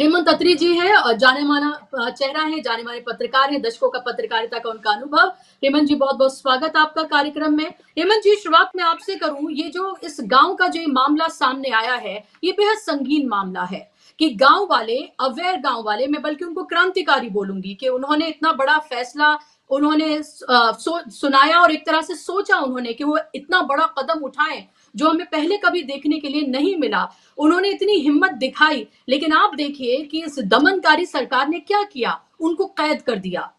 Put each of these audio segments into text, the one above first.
हेमंत अत्री जी है, जाने माना चेहरा है, जाने माने पत्रकार है, दशकों का पत्रकारिता का उनका अनुभव। हेमंत जी, बहुत बहुत स्वागत आपका कार्यक्रम में। हेमंत जी, शुरुआत में आपसे करूं, ये जो इस गांव का जो मामला सामने आया है, ये बेहद संगीन मामला है कि गांव वाले, अवेयर गांव वाले, मैं बल्कि उनको क्रांतिकारी बोलूंगी कि उन्होंने इतना बड़ा फैसला उन्होंने सुनाया और एक तरह से सोचा उन्होंने कि वो इतना बड़ा कदम उठाएं जो हमें पहले कभी देखने के लिए नहीं मिला। उन्होंने इतनी हिम्मत दिखाई, लेकिन आप देखिए कि इस दमनकारी सरकार ने क्या किया, उनको कैद कर दिया,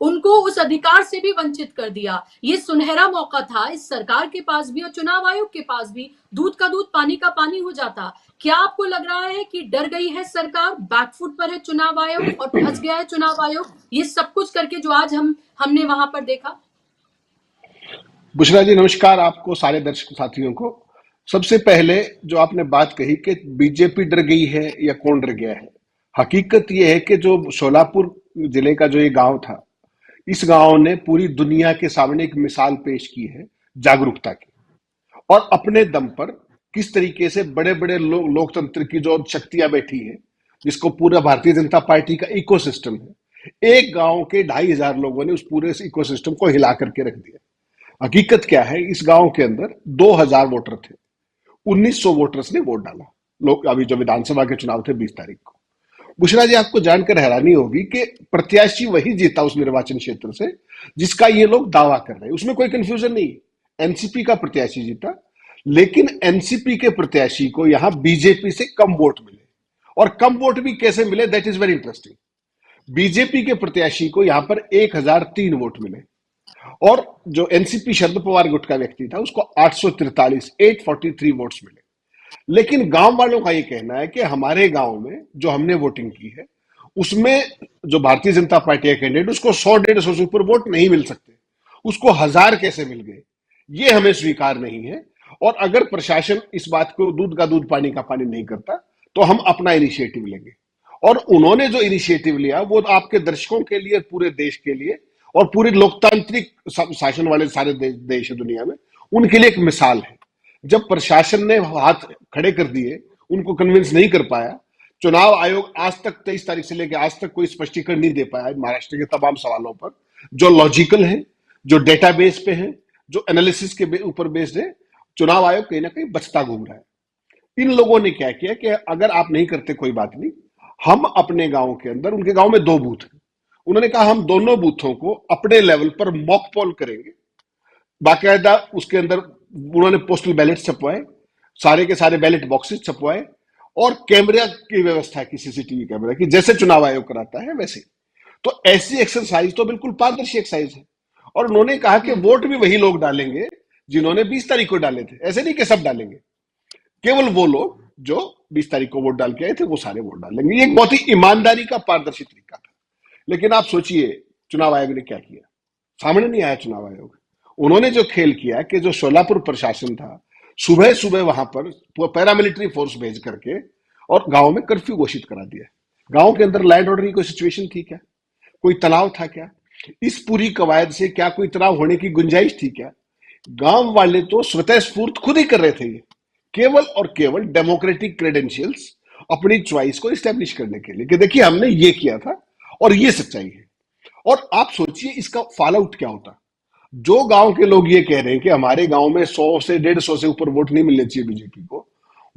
उनको उस अधिकार से भी वंचित कर दिया। ये सुनहरा मौका था इस सरकार के पास भी और चुनाव आयोग के पास भी, दूध का दूध पानी का पानी हो जाता। क्या आपको लग रहा है कि डर गई है सरकार, बैकफुट पर है चुनाव आयोग और फंस गया है चुनाव आयोग, ये सब कुछ करके जो आज हमने वहां पर देखा? बुशरा जी नमस्कार, आपको सारे दर्शक साथियों को। सबसे पहले जो आपने बात कही कि बीजेपी डर गई है या कौन डर गया है, हकीकत यह है कि जो शोलापुर जिले का जो ये गांव था, इस गांव ने पूरी दुनिया के सामने एक मिसाल पेश की है जागरूकता की, और अपने दम पर किस तरीके से बड़े बड़े लोकतंत्र की जो शक्तियां बैठी है, जिसको पूरा भारतीय जनता पार्टी का इकोसिस्टम है, एक गांव के 2,500 लोगों ने उस पूरे इकोसिस्टम को हिला करके रख दिया। हकीकत क्या है, इस गांव के अंदर 2,000 वोटर थे, 1,900 वोटर्स ने वोट डाला। लोग अभी जो विधानसभा के चुनाव थे 20 तारीख को। बुशरा जी, आपको जानकर हैरानी होगी कि प्रत्याशी वही जीता उस निर्वाचन क्षेत्र से जिसका ये लोग दावा कर रहे हैं, उसमें कोई कंफ्यूजन नहीं। एनसीपी का प्रत्याशी जीता, लेकिन एनसीपी के प्रत्याशी को यहां बीजेपी से कम वोट मिले। और कम वोट भी कैसे मिले, that is very interesting. BJP के प्रत्याशी को यहां पर 1,003 वोट मिले, और जो एनसीपी शरद पवार गुट का व्यक्ति था उसको 843 वोट्स मिले। लेकिन गांव वालों का यह कहना है कि हमारे गांव में जो हमने वोटिंग की है उसमें जो भारतीय जनता पार्टी का कैंडिडेट, उसको 100-150 से ऊपर वोट नहीं मिल सकते, उसको 1,000 कैसे मिल गए, ये हमें स्वीकार नहीं है। और अगर प्रशासन इस बात को दूध का दूध पानी का पानी नहीं करता तो हम अपना इनिशिएटिव लेंगे। और उन्होंने जो इनिशिएटिव लिया वो आपके दर्शकों के लिए, पूरे देश के लिए और पूरे लोकतांत्रिक शासन वाले सारे देश है दुनिया में, उनके लिए एक मिसाल है। जब प्रशासन ने हाथ खड़े कर दिए, उनको कन्विंस नहीं कर पाया, चुनाव आयोग आज तक 23 तारीख से लेकर आज तक कोई स्पष्टीकरण नहीं दे पाया महाराष्ट्र के तमाम सवालों पर, जो लॉजिकल है, जो डेटाबेस पे है, जो एनालिसिस के ऊपर बेस्ड है। चुनाव आयोग कहीं ना कहीं बचता घूम रहा है। इन लोगों ने क्या किया कि अगर आप नहीं करते कोई बात नहीं, हम अपने गांव के अंदर, उनके गांव में 2 बूथ है, उन्होंने कहा हम दोनों बूथों को अपने लेवल पर मॉक पोल करेंगे। बाकायदा उसके अंदर उन्होंने पोस्टल बैलेट छपवाए, सारे के सारे बैलेट बॉक्सेस छपवाए, और कैमरा की व्यवस्था की, सीसीटीवी कैमरा की, जैसे चुनाव आयोग कराता है वैसे। तो ऐसी एक्सरसाइज तो बिल्कुल पारदर्शी एक्सरसाइज है। और उन्होंने कहा कि वोट भी वही लोग डालेंगे जिन्होंने 20 तारीख को डाले थे, ऐसे नहीं कि सब डालेंगे, केवल वो लोग जो 20 तारीख को वोट डाल के आए थे वो सारे वोट डालेंगे। ये एक बहुत ही ईमानदारी का, पारदर्शी तरीका था। लेकिन आप सोचिए चुनाव आयोग ने क्या किया, सामने नहीं आया चुनाव आयोग। उन्होंने जो खेल किया कि जो शोलापुर प्रशासन था, सुबह सुबह वहां पर पैरामिलिट्री फोर्स भेज करके और गांव में कर्फ्यू घोषित करा दिया। गांव के अंदर लैंड ऑर्डर की कोई सिचुएशन थी क्या, कोई तनाव था क्या, इस पूरी कवायद से क्या कोई तनाव होने की गुंजाइश थी क्या? गांव वाले तो स्वतः स्फूर्त खुद ही कर रहे थे, ये केवल और केवल डेमोक्रेटिक क्रेडेंशियल्स, अपनी च्वाइस को स्टैब्लिश करने के लिए कि देखिए हमने ये किया था और ये सच्चाई है। और आप सोचिए इसका फॉल आउट क्या होता। जो गांव के लोग ये कह रहे हैं कि हमारे गांव में 100 से 150 से ऊपर वोट नहीं मिलने चाहिए बीजेपी को,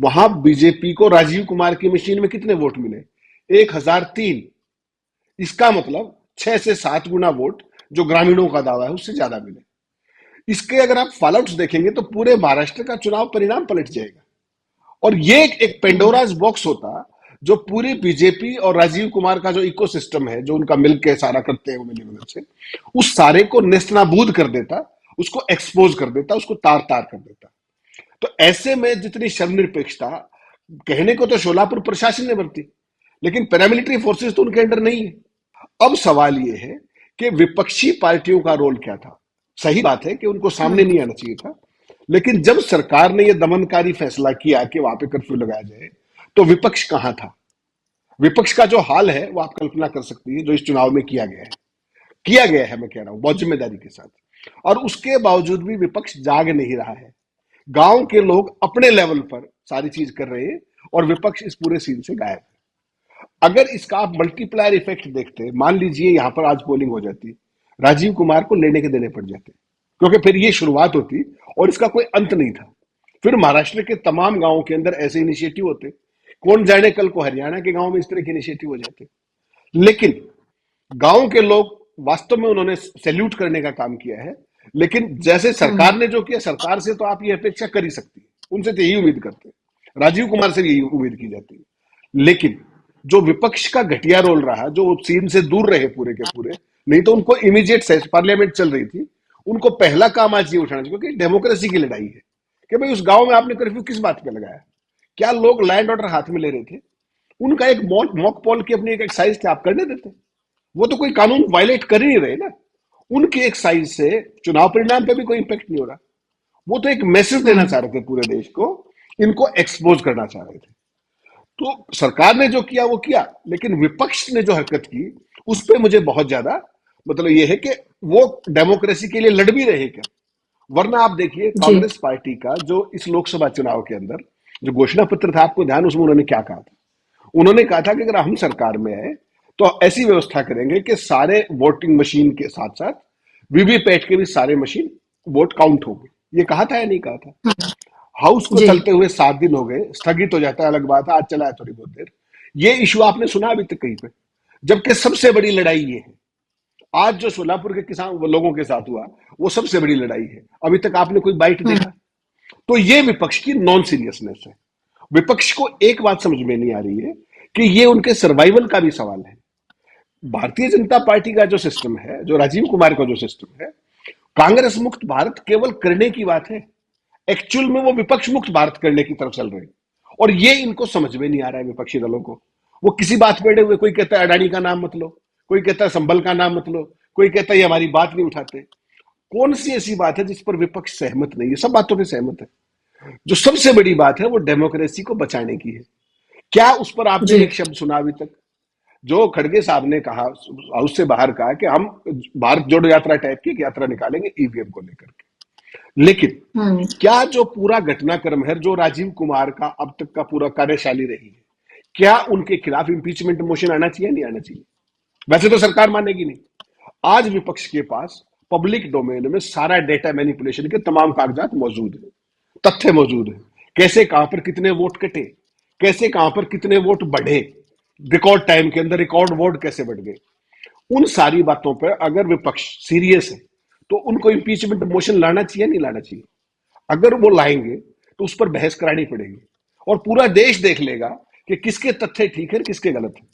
वहां बीजेपी को राजीव कुमार की मशीन में कितने वोट मिले? 1,003। इसका मतलब 6 से 7 गुना वोट जो ग्रामीणों का दावा है उससे ज्यादा मिले। इसके अगर आप फॉल आउट्स देखेंगे तो पूरे महाराष्ट्र का चुनाव परिणाम पलट जाएगा। और ये एक पेंडोराज बॉक्स होता जो पूरी बीजेपी और राजीव कुमार का जो इकोसिस्टम है, जो उनका मिलकर सारा करते हैं वो मिलीभगत से, उस सारे को नेस्तनाबूद कर देता, उसको एक्सपोज कर देता, उसको तार तार कर देता। तो ऐसे में जितनी शर्मनिरपेक्षता कहने को तो शोलापुर प्रशासन ने बरती, लेकिन पैरामिलिट्री फोर्सेस तो उनके अंडर नहीं है। अब सवाल यह है कि विपक्षी पार्टियों का रोल क्या था। सही बात है कि उनको सामने नहीं आना चाहिए था, लेकिन जब सरकार ने यह दमनकारी फैसला किया कि वहां पे कर्फ्यू लगाया जाए, तो विपक्ष कहां था? विपक्ष का जो हाल है वो आप कल्पना कर सकती है, जो इस चुनाव में किया गया है मैं कह रहा हूं बहुत जिम्मेदारी के साथ। और उसके बावजूद भी विपक्ष जाग नहीं रहा है। गांव के लोग अपने लेवल पर सारी चीज कर रहे हैं और विपक्ष इस पूरे सीन से गायब है। अगर इसका आप मल्टीप्लायर इफेक्ट देखते, मान लीजिए यहां पर आज पोलिंग हो जाती, राजीव कुमार को लेने के देने पड़ जाते, क्योंकि फिर ये शुरुआत होती और इसका कोई अंत नहीं था। फिर महाराष्ट्र के तमाम गांवों के अंदर ऐसे इनिशिएटिव होते, कौन जाने कल को हरियाणा के गांव में इस तरह के इनिशिएटिव हो जाते। लेकिन गांव के लोग वास्तव में उन्होंने सैल्यूट करने का काम किया है। लेकिन जैसे सरकार ने जो किया, सरकार से तो आप ये अपेक्षा कर ही सकती है, उनसे तो यही उम्मीद करते हैं, राजीव कुमार से भी यही उम्मीद की जाती है। लेकिन जो विपक्ष का घटिया रोल रहा, जो सीन से दूर रहे पूरे के पूरे, नहीं तो उनको इमीडिएट पार्लियामेंट चल रही थी, उनको पहला काम आज ये उठाना चाहिए, क्योंकि डेमोक्रेसी की लड़ाई है कि भाई उस गांव में आपने कर्फ्यू किस बात पे लगाया, क्या लोग लैंड ऑर्डर हाथ में ले रहे थे, उनका एक मॉक पॉल की अपनी एक एक्सरसाइज थे, आप करने देते, वो तो कोई कानून वायलेट कर ही नहीं रहे ना, उनकी एक्सरसाइज से चुनाव परिणाम पे भी कोई इंपैक्ट नहीं हो रहा। वो तो एक मैसेज देना चाह रहे थे पूरे देश को, इनको एक्सपोज करना चाह रहे थे। तो सरकार ने जो किया वो किया, लेकिन विपक्ष ने जो हरकत की उस पर मुझे बहुत ज्यादा मतलब ये है कि वो डेमोक्रेसी के लिए लड़ भी रहे क्या। वरना आप देखिए जी। कांग्रेस पार्टी का जो इस लोकसभा चुनाव के अंदर जो घोषणा पत्र था, आपको ध्यान, उसमें उन्होंने क्या कहा था, उन्होंने कहा था कि अगर हम सरकार में आए तो ऐसी व्यवस्था करेंगे कि सारे वोटिंग मशीन के साथ साथ वीवीपैट के भी सारे मशीन वोट काउंट होंगे। ये कहा था या नहीं कहा था। हाउस को जी। चलते हुए 7 दिन हो गए, स्थगित हो जाता है अलग बात है, आज चला है थोड़ी बहुत देर। ये इशू आपने सुना अभी तक कहीं पे, जबकि सबसे बड़ी लड़ाई ये है। आज जो सोलापुर के किसान लोगों के साथ हुआ वो सबसे बड़ी लड़ाई है, अभी तक आपने कोई बाइट देखा। तो ये विपक्ष की नॉन सीरियसनेस है। विपक्ष को एक बात समझ में नहीं आ रही है कि ये उनके सर्वाइवल का भी सवाल है। भारतीय जनता पार्टी का जो सिस्टम है, जो राजीव कुमार का जो सिस्टम है, कांग्रेस मुक्त भारत केवल करने की बात है, एक्चुअल में वो विपक्ष मुक्त भारत करने की तरफ चल रहे हैं। और ये इनको समझ में नहीं आ रहा है विपक्षी दलों को। वो किसी बात पे अड़े हुए, कोई कहता है अडानी का नाम मत लो, कोई कहता है संभल का नाम मत लो, कोई कहता है ये हमारी बात नहीं उठाते। कौन सी ऐसी बात है जिस पर विपक्ष सहमत नहीं है? सब बातों पर सहमत है। जो सबसे बड़ी बात है वो डेमोक्रेसी को बचाने की है। क्या उस पर आपने जी। एक शब्द सुना अभी तक? जो खड़गे साहब ने कहा, हाउस से बाहर कहा कि हम भारत जोड़ो यात्रा टाइप की एक यात्रा निकालेंगे ईवीएम को लेकर के। लेकिन क्या जो पूरा घटनाक्रम है, जो राजीव कुमार का अब तक का पूरा कार्यशैली रही है, क्या उनके खिलाफ इंपीचमेंट मोशन आना चाहिए नहीं आना चाहिए? वैसे तो सरकार मानेगी नहीं। आज विपक्ष के पास पब्लिक डोमेन में सारा डेटा मैनिपुलेशन के तमाम कागजात मौजूद है, तथ्य मौजूद है, कैसे कहां पर कितने वोट कटे, कैसे कहां पर कितने वोट बढ़े, रिकॉर्ड टाइम के अंदर रिकॉर्ड वोट कैसे बढ़ गए। उन सारी बातों पर अगर विपक्ष सीरियस है तो उनको इंपीचमेंट मोशन लाना चाहिए नहीं लाना चाहिए? अगर वो लाएंगे तो उस पर बहस करानी पड़ेगी और पूरा देश देख लेगा कि किसके तथ्य ठीक है किसके गलत है।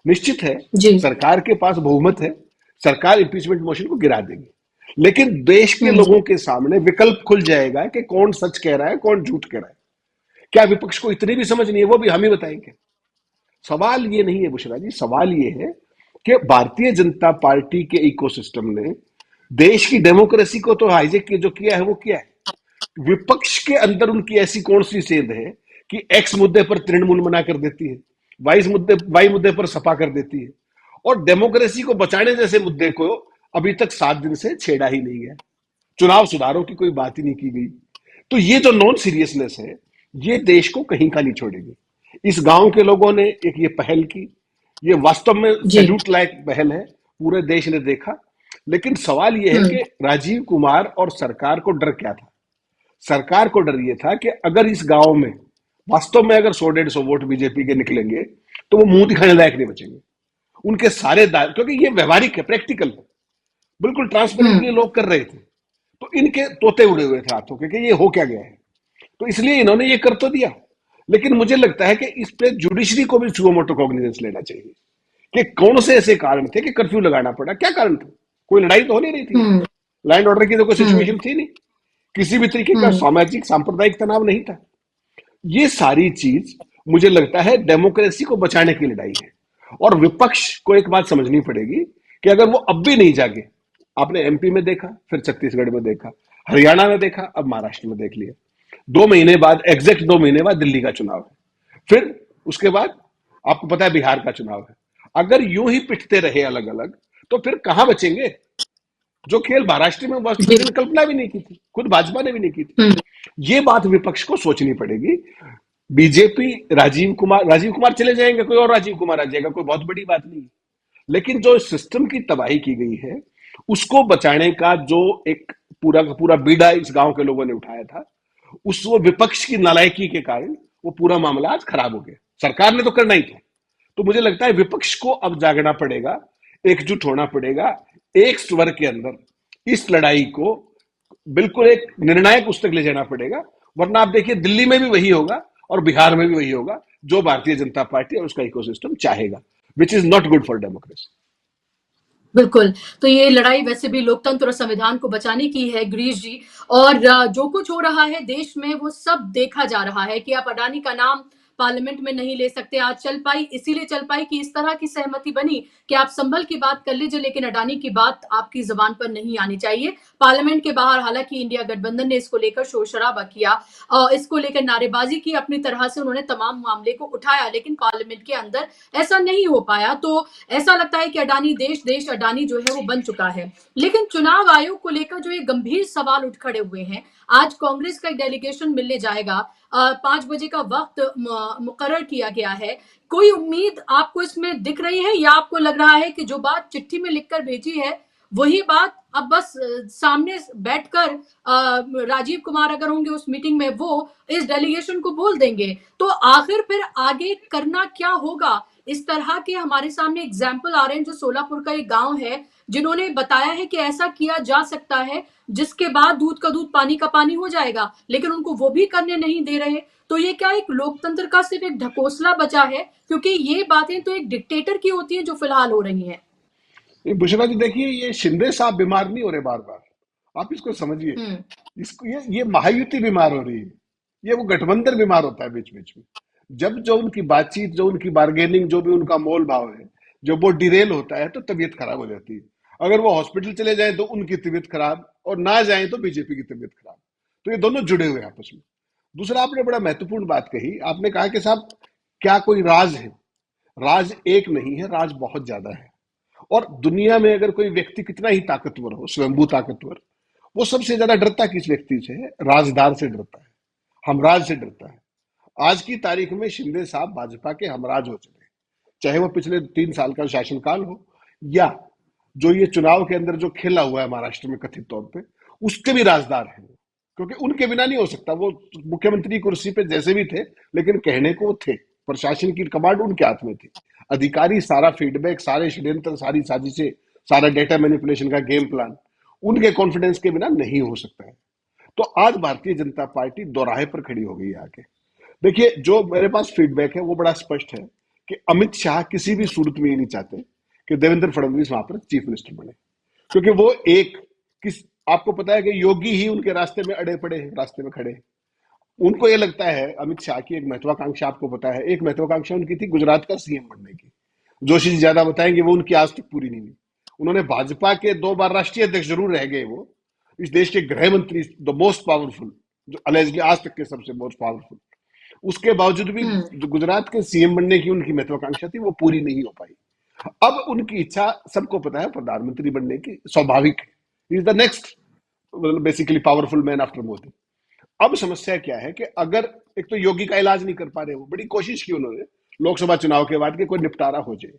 निश्चित है जी। सरकार के पास बहुमत है, सरकार इंपीचमेंट मोशन को गिरा देगी, लेकिन देश के लोगों के सामने विकल्प खुल जाएगा कि कौन सच कह रहा है कौन झूठ कह रहा है। क्या विपक्ष को इतनी भी समझ नहीं है? वो भी हम ही बताएंगे। सवाल ये नहीं है बुशरा जी, सवाल ये है कि भारतीय जनता पार्टी के इकोसिस्टम ने देश की डेमोक्रेसी को तो हाईजेक जो किया है वो किया है। विपक्ष के अंदर उनकी ऐसी कौन सी सेंध है कि एक्स मुद्दे पर तृणमूल मना कर देती है, वाई मुद्दे पर सपा कर देती है, और डेमोक्रेसी को बचाने जैसे मुद्दे को अभी तक 7 दिन से छेड़ा ही नहीं गया। चुनाव सुधारों की कोई बात ही नहीं की गई। तो ये जो नॉन सीरियसनेस है, ये देश को कहीं का नहीं छोड़ेगी। इस गांव के लोगों ने एक ये पहल की, ये वास्तव में जी। सैल्यूट लायक पहल है, पूरे देश ने देखा। लेकिन सवाल ये है कि राजीव कुमार और सरकार को डर क्या था? सरकार को डर ये था कि अगर इस गांव में वास्तव में अगर 100-150 वोट बीजेपी के निकलेंगे तो वो मुंह दिखाने लायक नहीं बचेंगे। उनके सारे दायरे, क्योंकि ये व्यवहारिक है, प्रैक्टिकल है, बिल्कुल ट्रांसपेरेंटली लोग कर रहे थे, तो इनके तोते उड़े हुए थे हाथों के कि ये हो क्या गया है। तो इसलिए इन्होंने ये कर तो दिया, लेकिन मुझे लगता है कि इस पे जुडिशरी को भी सुओ मोटो कॉग्निजेंस लेना चाहिए कि कौन से ऐसे कारण थे कि कर्फ्यू लगाना पड़ा। क्या कारण था? कोई लड़ाई तो हो नहीं रही थी, लैंड ऑर्डर की तो कोई सिचुएशन थी नहीं, किसी भी तरीके का सामाजिक सांप्रदायिक तनाव नहीं था। ये सारी चीज मुझे लगता है डेमोक्रेसी को बचाने की लड़ाई है। और विपक्ष को एक बात समझनी पड़ेगी कि अगर वो अब भी नहीं जागे, आपने एमपी में देखा, फिर छत्तीसगढ़ में देखा, हरियाणा में देखा, अब महाराष्ट्र में देख लिया, 2 महीने बाद, एग्जैक्ट 2 महीने बाद दिल्ली का चुनाव है, फिर उसके बाद आपको पता है बिहार का चुनाव है। अगर यूं ही पिटते रहे अलग अलग तो फिर कहां बचेंगे? जो खेल महाराष्ट्र में वास्तव में कल्पना भी नहीं की थी, खुद भाजपा ने भी नहीं की थी। ये बात विपक्ष को सोचनी पड़ेगी। बीजेपी, राजीव कुमार चले जाएंगे, कोई और राजीव कुमार आ जाएगा, कोई बहुत बड़ी बात नहीं। लेकिन जो सिस्टम की तबाही की गई है, उसको बचाने का जो एक पूरा का पूरा बीड़ा इस गांव के लोगों ने उठाया था, उस वो विपक्ष की नालायकी के कारण वो पूरा मामला आज खराब हो गया। सरकार ने तो करना ही था। तो मुझे लगता है विपक्ष को अब जागना पड़ेगा, एकजुट होना पड़ेगा, एक स्वर के अंदर इस लड़ाई को बिल्कुल एक निर्णायक उस तक ले जाना पड़ेगा। वरना आप देखिए दिल्ली में भी वही होगा और बिहार में भी वही होगा जो भारतीय जनता पार्टी और उसका इकोसिस्टम चाहेगा, which is not good for democracy. बिल्कुल। तो ये लड़ाई वैसे भी लोकतंत्र और संविधान को बचाने की है गिरीश जी। और जो कुछ हो रहा है देश में वो सब देखा जा रहा है कि आप अडानी का नाम पार्लियामेंट में नहीं ले सकते। आज चल पाई, इसीलिए चल पाई कि इस तरह की सहमति बनी कि आप संभल की बात कर लीजिए, लेकिन अडानी की बात आपकी जबान पर नहीं आनी चाहिए। पार्लियामेंट के बाहर हालांकि इंडिया गठबंधन ने इसको लेकर शोर शराबा किया, इसको लेकर नारेबाजी की, अपनी तरह से उन्होंने तमाम मामले को उठाया, लेकिन पार्लियामेंट के अंदर ऐसा नहीं हो पाया। तो ऐसा लगता है कि अडानी देश देश अडानी जो है वो बन चुका है। लेकिन चुनाव आयोग को लेकर जो ये गंभीर सवाल उठ खड़े हुए हैं, आज कांग्रेस का एक डेलीगेशन मिलने जाएगा, 5 बजे का वक्त मुकर्रर किया गया है। कोई उम्मीद आपको इसमें दिख रही है, या आपको लग रहा है कि जो बात चिट्ठी में लिखकर भेजी है वही बात अब बस सामने बैठकर राजीव कुमार अगर होंगे उस मीटिंग में, वो इस डेलीगेशन को बोल देंगे? तो आखिर फिर आगे करना क्या होगा? इस तरह के हमारे सामने एग्जाम्पल आ रहे हैं, जो सोलापुर का एक गांव है जिन्होंने बताया है कि ऐसा किया जा सकता है, जिसके बाद दूध का दूध पानी का पानी हो जाएगा, लेकिन उनको वो भी करने नहीं दे रहे। तो ये क्या एक लोकतंत्र का सिर्फ एक ढकोसला बचा है? क्योंकि ये बातें तो एक डिक्टेटर की होती हैं जो फिलहाल हो रही हैं। बुशरा जी देखिए, ये शिंदे साहब बीमार नहीं हो रहे बार बार, आप इसको समझिए। हम्म। इसको ये महायुति बीमार हो रही है, ये वो गठबंधन बीमार होता है बीच बीच में। जब जो उनकी बातचीत, जो उनकी बार्गेनिंग, जो भी उनका मोल भाव है, जब वो डिरेल होता है तो तबीयत खराब हो जाती है। अगर वो हॉस्पिटल चले जाए तो उनकी तबीयत खराब, और ना जाए तो बीजेपी की तबीयत खराब। तो ये दोनों जुड़े हुए हैं आपस में। दूसरा, आपने बड़ा महत्वपूर्ण बात कही, आपने कहा कि साहब क्या कोई राज है? राज एक नहीं है, राज बहुत ज्यादा है। और दुनिया में अगर कोई व्यक्ति कितना ही ताकतवर हो, स्वयंभू ताकतवर, वो सबसे ज्यादा डरता किस व्यक्ति से है? राजदार से डरता है, हमराज से डरता है। आज की तारीख में शिंदे साहब भाजपा के हमराज हो चुके हैं, चाहे वो पिछले 3 साल का शासनकाल हो, या जो ये चुनाव के अंदर जो खेला हुआ है महाराष्ट्र में कथित तौर पे, उसके भी राजदार हैं। क्योंकि उनके बिना नहीं हो सकता। वो मुख्यमंत्री कुर्सी पे जैसे भी थे, लेकिन कहने को वो थे, प्रशासन की कमांड उनके हाथ में थी। अधिकारी, सारा फीडबैक, सारे षड्यंत्र, सारी साजिशें, सारा डेटा मैनिपुलेशन का गेम प्लान उनके कॉन्फिडेंस के बिना नहीं हो सकता है। तो आज भारतीय जनता पार्टी दोराहे पर खड़ी हो गई है आके। देखिए, जो मेरे पास फीडबैक है वो बड़ा स्पष्ट है कि अमित शाह किसी भी सूरत में ये नहीं चाहते कि देवेंद्र फडणवीस वहां पर चीफ मिनिस्टर बने। क्योंकि वो एक किस आपको पता है कि योगी ही उनके रास्ते में अड़े पड़े हैं, रास्ते में खड़े हैं। उनको ये लगता है, अमित शाह की एक महत्वाकांक्षा आपको पता है, एक महत्वाकांक्षा उनकी थी गुजरात का सीएम बनने की। जोशी जी ज्यादा बताएंगे, वो उनकी आज तक पूरी नहीं हुई। उन्होंने भाजपा के 2 बार राष्ट्रीय अध्यक्ष जरूर रह गए, वो इस देश के गृह मंत्री, द मोस्ट पावरफुल, जो अलेजली आज तक के सबसे मोस्ट पावरफुल, उसके बावजूद भी जो गुजरात के सीएम बनने की उनकी महत्वाकांक्षा थी वो पूरी नहीं हो पाई। अब उनकी इच्छा सबको पता है प्रधानमंत्री बनने की, स्वाभाविक है। Is the next basically powerful man after Modi. अब समस्या क्या है कि अगर एक तो योगी का इलाज नहीं कर पा रहे, वो बड़ी कोशिश की उन्होंने लोकसभा चुनाव के बाद कि कोई निपटारा हो जाए,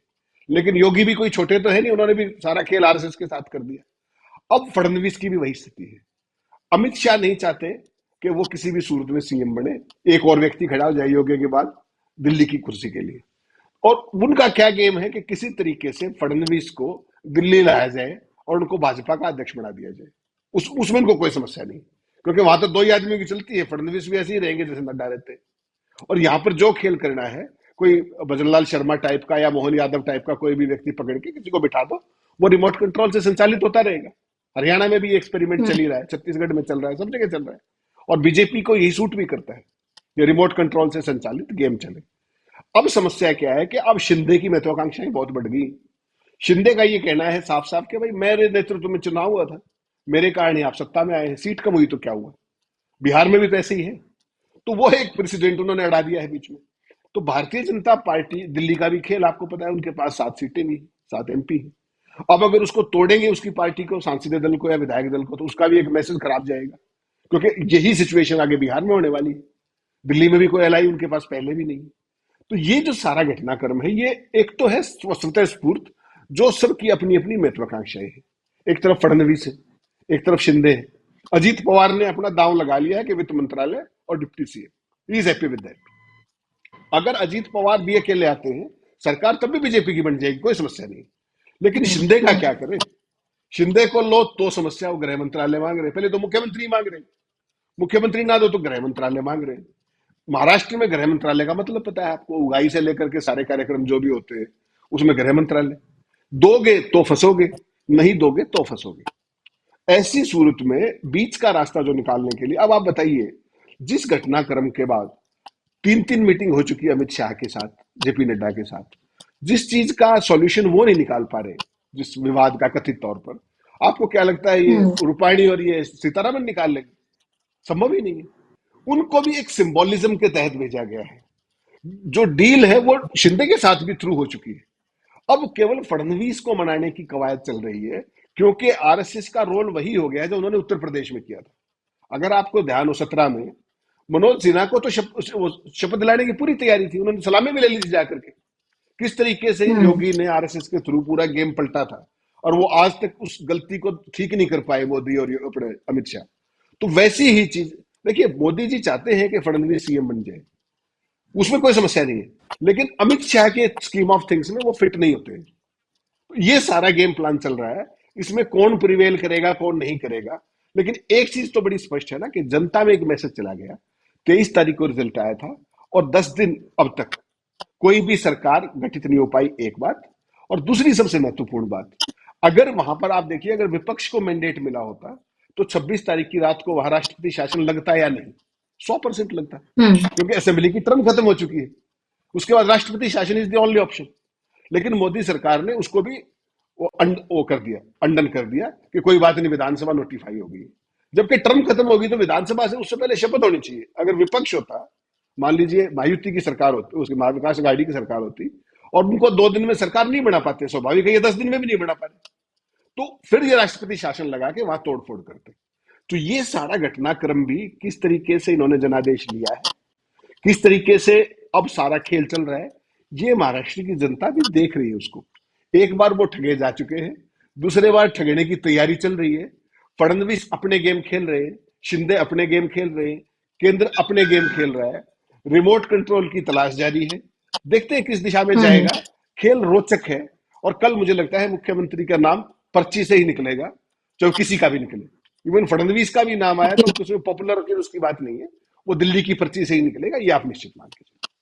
लेकिन योगी भी कोई छोटे तो है नहीं, उन्होंने भी सारा खेल आरएसएस के साथ कर दिया। अब फडणवीस की भी वही स्थिति है। अमित शाह नहीं चाहते कि वो किसी भी सूरत में सीएम बने, एक और व्यक्ति खड़ा हो जाए योगी के बाद दिल्ली की कुर्सी के लिए। और उनका क्या गेम है कि किसी तरीके से फडणवीस को दिल्ली लाया जाए और उनको भाजपा का अध्यक्ष बना दिया जाए। उसमें उनको कोई समस्या नहीं, क्योंकि वहां तो 2 ही आदमी की चलती है। फडणवीस भी ऐसे ही रहेंगे जैसे नड्डा रहते। और यहाँ पर जो खेल करना है, कोई भजनलाल शर्मा टाइप का या मोहन यादव टाइप का कोई भी व्यक्ति पकड़ के किसी को बिठा दो, वो रिमोट कंट्रोल से संचालित होता रहेगा। हरियाणा में भी एक्सपेरिमेंट चल ही रहा है, छत्तीसगढ़ में चल रहा है, सब जगह चल रहा है। और बीजेपी को यही सूट भी करता है, ये रिमोट कंट्रोल से संचालित गेम चले। अब समस्या क्या है कि अब शिंदे की महत्वाकांक्षाएं बहुत बढ़ गई। शिंदे का ये कहना है साफ साफ कि भाई मेरे नेतृत्व में चुनाव हुआ था, मेरे कारण ही आप सत्ता में आए हैं, सीट कम हुई तो क्या हुआ? बिहार में भी तो ऐसे ही है। तो वो एक प्रेसिडेंट उन्होंने अड़ा दिया है बीच में। तो भारतीय जनता पार्टी, दिल्ली का भी खेल आपको पता है, उनके पास 7 सीटें भी, 7 एमपी है। अब अगर उसको तोड़ेंगे, उसकी पार्टी को, सांसदीय दल को या विधायक दल को, तो उसका भी एक मैसेज खराब जाएगा। क्योंकि यही सिचुएशन आगे बिहार में होने वाली है। दिल्ली में भी कोई एलआई उनके पास पहले भी नहीं। तो ये जो सारा घटनाक्रम है, ये एक तो है स्वतंत्र स्फूर्त, जो सबकी अपनी अपनी महत्वाकांक्षाएं हैं। एक तरफ फडणवीस है, एक तरफ शिंदे है। अजीत पवार ने अपना दांव लगा लिया है कि वित्त मंत्रालय और deputy CM, he is happy with that. अगर अजीत पवार भी अकेले आते हैं, सरकार तब भी बीजेपी की बन जाएगी, कोई समस्या नहीं। लेकिन शिंदे का क्या करें? शिंदे को लो तो समस्या, वो गृह मंत्रालय मांग रहे, पहले तो मुख्यमंत्री मांग रहे, मुख्यमंत्री ना दो तो गृह मंत्रालय मांग रहे। महाराष्ट्र में गृह मंत्रालय का मतलब पता है आपको, उगाई से लेकर के सारे कार्यक्रम जो भी होते हैं उसमें गृह मंत्रालय। दोगे तो फंसोगे, नहीं दोगे तो फंसोगे। ऐसी सूरत में बीच का रास्ता जो निकालने के लिए, अब आप बताइए, जिस घटनाक्रम के बाद 3 मीटिंग हो चुकी है अमित शाह के साथ, जेपी नड्डा के साथ, जिस चीज का सॉल्यूशन वो नहीं निकाल पा रहे, जिस विवाद का कथित तौर पर, आपको क्या लगता है ये रूपाणी और ये सीतारामन निकाल लेंगे? संभव ही नहीं है। उनको भी एक सिंबोलिज्म के तहत भेजा गया है। जो डील है वो शिंदे के साथ भी थ्रू हो चुकी है। अब केवल फडणवीस को मनाने की कवायद चल रही है, क्योंकि आरएसएस का रोल वही हो गया है जो उन्होंने उत्तर प्रदेश में किया था। अगर आपको ध्यान हो 17 में मनोज सिन्हा को तो शपथ दिलाने की पूरी तैयारी थी, उन्होंने सलामी भी ले ली थी जाकर के। किस तरीके से योगी ने आरएसएस के थ्रू पूरा गेम पलटा था, और वो आज तक उस गलती को ठीक नहीं कर पाए, मोदी और अपने अमित शाह। तो वैसी ही चीज देखिए, मोदी जी चाहते हैं कि फडणवीस सीएम बन जाए, उसमें कोई समस्या नहीं है, लेकिन अमित शाह के स्कीम ऑफ थिंग्स में वो फिट नहीं होते। ये सारा गेम प्लान चल रहा है, इसमें कौन प्रिवेल करेगा कौन नहीं करेगा। लेकिन एक चीज तो बड़ी स्पष्ट है ना, कि जनता में एक मैसेज चला गया, 23 तारीख को रिजल्ट आया था, और 10 दिन अब तक कोई भी सरकार गठित नहीं हो पाई, एक बात। और दूसरी सबसे महत्वपूर्ण बात, अगर वहां पर आप देखिए, अगर विपक्ष को मैंडेट मिला होता तो 26 तारीख की रात को वहां राष्ट्रपति शासन लगता या नहीं? 100% लगता, क्योंकि असेंबली की टर्म खत्म हो चुकी है। उसके बाद राष्ट्रपति शासन इज द ओनली ऑप्शन। लेकिन मोदी सरकार ने उसको भी वो कर दिया, अंडन कर दिया कि कोई बात नहीं, विधानसभा नोटिफाई होगी। जबकि टर्म खत्म होगी तो विधानसभा से उससे पहले शपथ होनी चाहिए। अगर विपक्ष होता, मान लीजिए महायुति की सरकार होती, उसकी महाविकास अघाड़ी की सरकार होती, और उनको 2 दिन में सरकार नहीं बना पाते, स्वाभाविक है ये 10 दिन में भी नहीं बना पाते, तो फिर ये राष्ट्रपति शासन लगा के वहां तोड़फोड़ करते। तो ये सारा घटनाक्रम भी किस तरीके से इन्होंने जनादेश लिया है, किस तरीके से अब सारा खेल चल रहा है, ये महाराष्ट्र की जनता भी देख रही है उसको। एक बार वो ठगे जा चुके हैं, दूसरे बार ठगने की तैयारी चल रही है। फडणवीस अपने गेम खेल रहे हैं, शिंदे अपने गेम खेल रहे हैं, केंद्र अपने गेम खेल रहा है, रिमोट कंट्रोल की तलाश जारी है। देखते हैं किस दिशा में जाएगा। खेल रोचक है, और कल मुझे लगता है मुख्यमंत्री का नाम पर्ची से ही निकलेगा, चाहे किसी का भी निकले। इवन फडणवीस का भी नाम आया तो उसमें पॉपुलर की उसकी बात नहीं है, वो दिल्ली की पर्ची से ही निकलेगा, ये आप निश्चित मान के चलिए।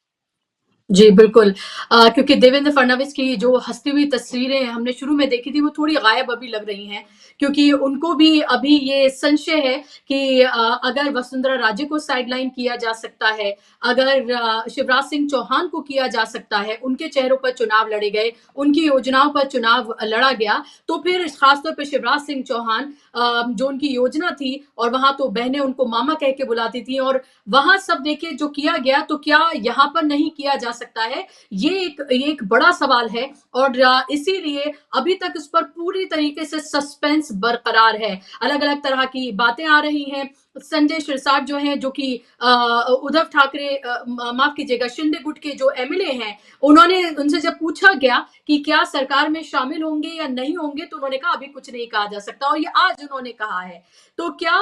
जी, बिल्कुल। क्योंकि देवेंद्र फडणवीस की जो हँसती हुई तस्वीरें हमने शुरू में देखी थी, वो थोड़ी गायब अभी लग रही हैं, क्योंकि उनको भी अभी ये संशय है कि अगर वसुंधरा राजे को साइडलाइन किया जा सकता है, अगर शिवराज सिंह चौहान को किया जा सकता है, उनके चेहरों पर चुनाव लड़े गए, उनकी योजनाओं पर चुनाव लड़ा गया, तो फिर खासतौर पे शिवराज सिंह चौहान, जो उनकी योजना थी, और वहां तो बहनें उनको मामा कह के बुलाती थी, और वहां सब देखिए जो किया गया, तो क्या यहाँ पर नहीं किया जा सकता है? ये एक बड़ा सवाल है, और इसीलिए अभी तक इस पर पूरी तरीके से सस्पेंस बरकरार है। अलग-अलग तरह की बातें आ रही हैं। संजय सिरसाट जो हैं, जो कि उद्धव ठाकरे, माफ कीजिएगा, शिंदे गुट के जो एमएलए हैं, उन्होंने उनसे जब पूछा गया कि क्या सरकार में शामिल होंगे या नहीं होंगे, तो उन्होंने कहा अभी कुछ नहीं कहा जा सकता, और ये आज उन्होंने कहा है। तो क्या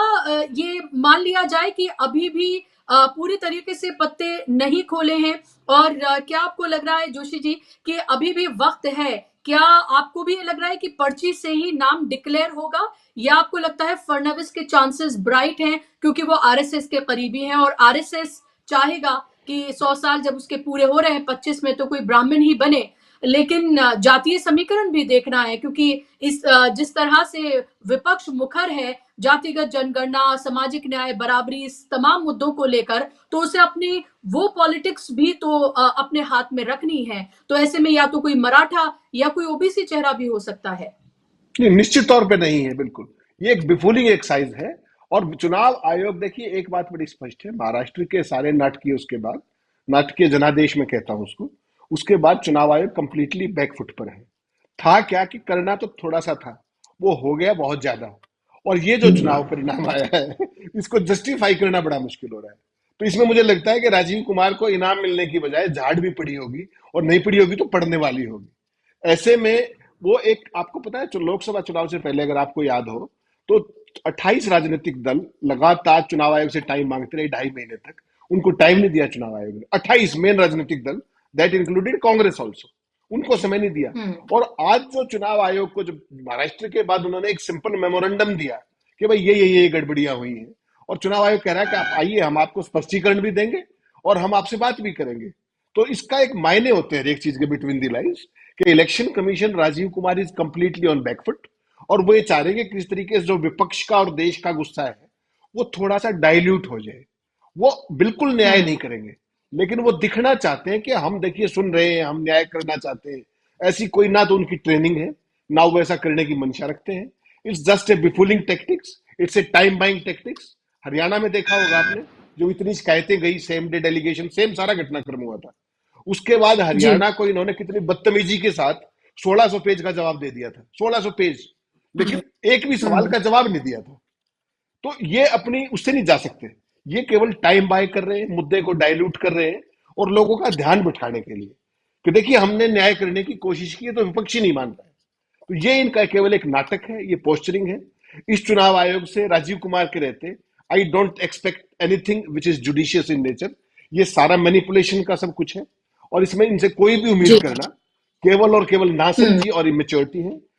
ये मान लिया जाए कि अभी भी पूरी तरीके से पत्ते नहीं खोले हैं, और क्या आपको लग रहा है जोशी जी कि अभी भी वक्त है? क्या आपको भी ये लग रहा है कि पर्ची से ही नाम डिक्लेयर होगा, या आपको लगता है फडणवीस के चांसेस ब्राइट हैं, क्योंकि वो आरएसएस के करीबी हैं, और आरएसएस चाहेगा कि 100 साल जब उसके पूरे हो रहे हैं 25 में, तो कोई ब्राह्मण ही बने। लेकिन जातीय समीकरण भी देखना है, क्योंकि इस जिस तरह से विपक्ष मुखर है जातिगत जनगणना, सामाजिक न्याय, बराबरी, इस तमाम मुद्दों को लेकर, तो उसे अपनी वो पॉलिटिक्स भी तो अपने हाथ में रखनी है। तो ऐसे में या तो कोई मराठा या कोई ओबीसी चेहरा भी हो सकता है। नहीं, निश्चित तौर पे नहीं है, बिल्कुल। ये एक बिफुलिंग एक्सरसाइज है। और चुनाव आयोग, देखिए एक बात बड़ी स्पष्ट है, महाराष्ट्र के सारे नाटकीय, उसके बाद नाटकीय जनादेश में कहता हूं उसको, उसके बाद चुनाव आयोग कंप्लीटली बैकफुट पर है। था क्या कि करना तो थोड़ा सा था, वो हो गया बहुत ज्यादा। और ये जो चुनाव परिणाम आया है, इसको जस्टिफाई करना बड़ा मुश्किल हो रहा है। तो इसमें मुझे लगता है कि राजीव कुमार को इनाम मिलने की बजाय झाड़ भी पड़ी होगी, और नहीं पड़ी होगी तो पड़ने वाली होगी। ऐसे में वो एक, आपको पता है लोकसभा चुनाव से पहले अगर आपको याद हो तो 28 राजनीतिक दल लगातार चुनाव आयोग से टाइम मांगते रहे 2.5 महीने तक। उनको टाइम नहीं दिया चुनाव आयोग ने। 28 मेन राजनीतिक दल, दैट इंक्लूडेड कांग्रेस ऑल्सो, उनको समय नहीं दिया। और आज जो चुनाव आयोग को, जो महाराष्ट्र के बाद उन्होंने एक सिंपल मेमोरेंडम दिया कि भाई ये गड़बड़ियां हुई हैं, और चुनाव आयोग कह रहा है कि आप आइए, हम आपको स्पष्टीकरण भी देंगे और हम आपसे बात भी करेंगे। तो इसका एक मायने होते हैं एक चीज के बिटवीन द लाइंस, कि election commission Rajiv Kumar is completely on back foot, और वो ये चाह रहे हैं कि किस तरीके से जो विपक्ष का और देश का गुस्सा है वो थोड़ा सा डाइल्यूट हो जाए। वो बिल्कुल न्याय नहीं करेंगे, लेकिन वो दिखना चाहते हैं कि हम देखिए सुन रहे हैं, हम न्याय करना चाहते हैं। ऐसी कोई ना तो उनकी ट्रेनिंग है, ना वो ऐसा करने की मंशा रखते हैं। It's just a befooling tactics, it's a time buying tactics. Haryana में देखा होगा आपने, जो इतनी शिकायतें गई, सेम डे डेलीगेशन, सेम सारा घटनाक्रम हुआ था। उसके बाद जी। हरियाणा को इन्होंने कितनी बदतमीजी के साथ 1600 पेज का जवाब दे दिया था, 1600 पेज, लेकिन एक भी सवाल का जवाब नहीं दिया था। तो ये अपनी उससे नहीं जा सकते। ये केवल टाइम बाय कर रहे हैं, मुद्दे को डाइल्यूट कर रहे हैं, और लोगों का ध्यान बिठाने के लिए कि देखिए हमने न्याय करने की कोशिश की है तो विपक्षी नहीं मान रहा है। तो ये इनका केवल एक नाटक है, ये पोस्चरिंग है। इस चुनाव आयोग से राजीव कुमार के रहते I don't expect anything which is judicious in nature. ये सारा मैनिपुलेशन का सब कुछ है, और इसमें इनसे कोई भी जी। उम्मीद करना केवल और केवल नासमझी और इमेच्योरिटी है।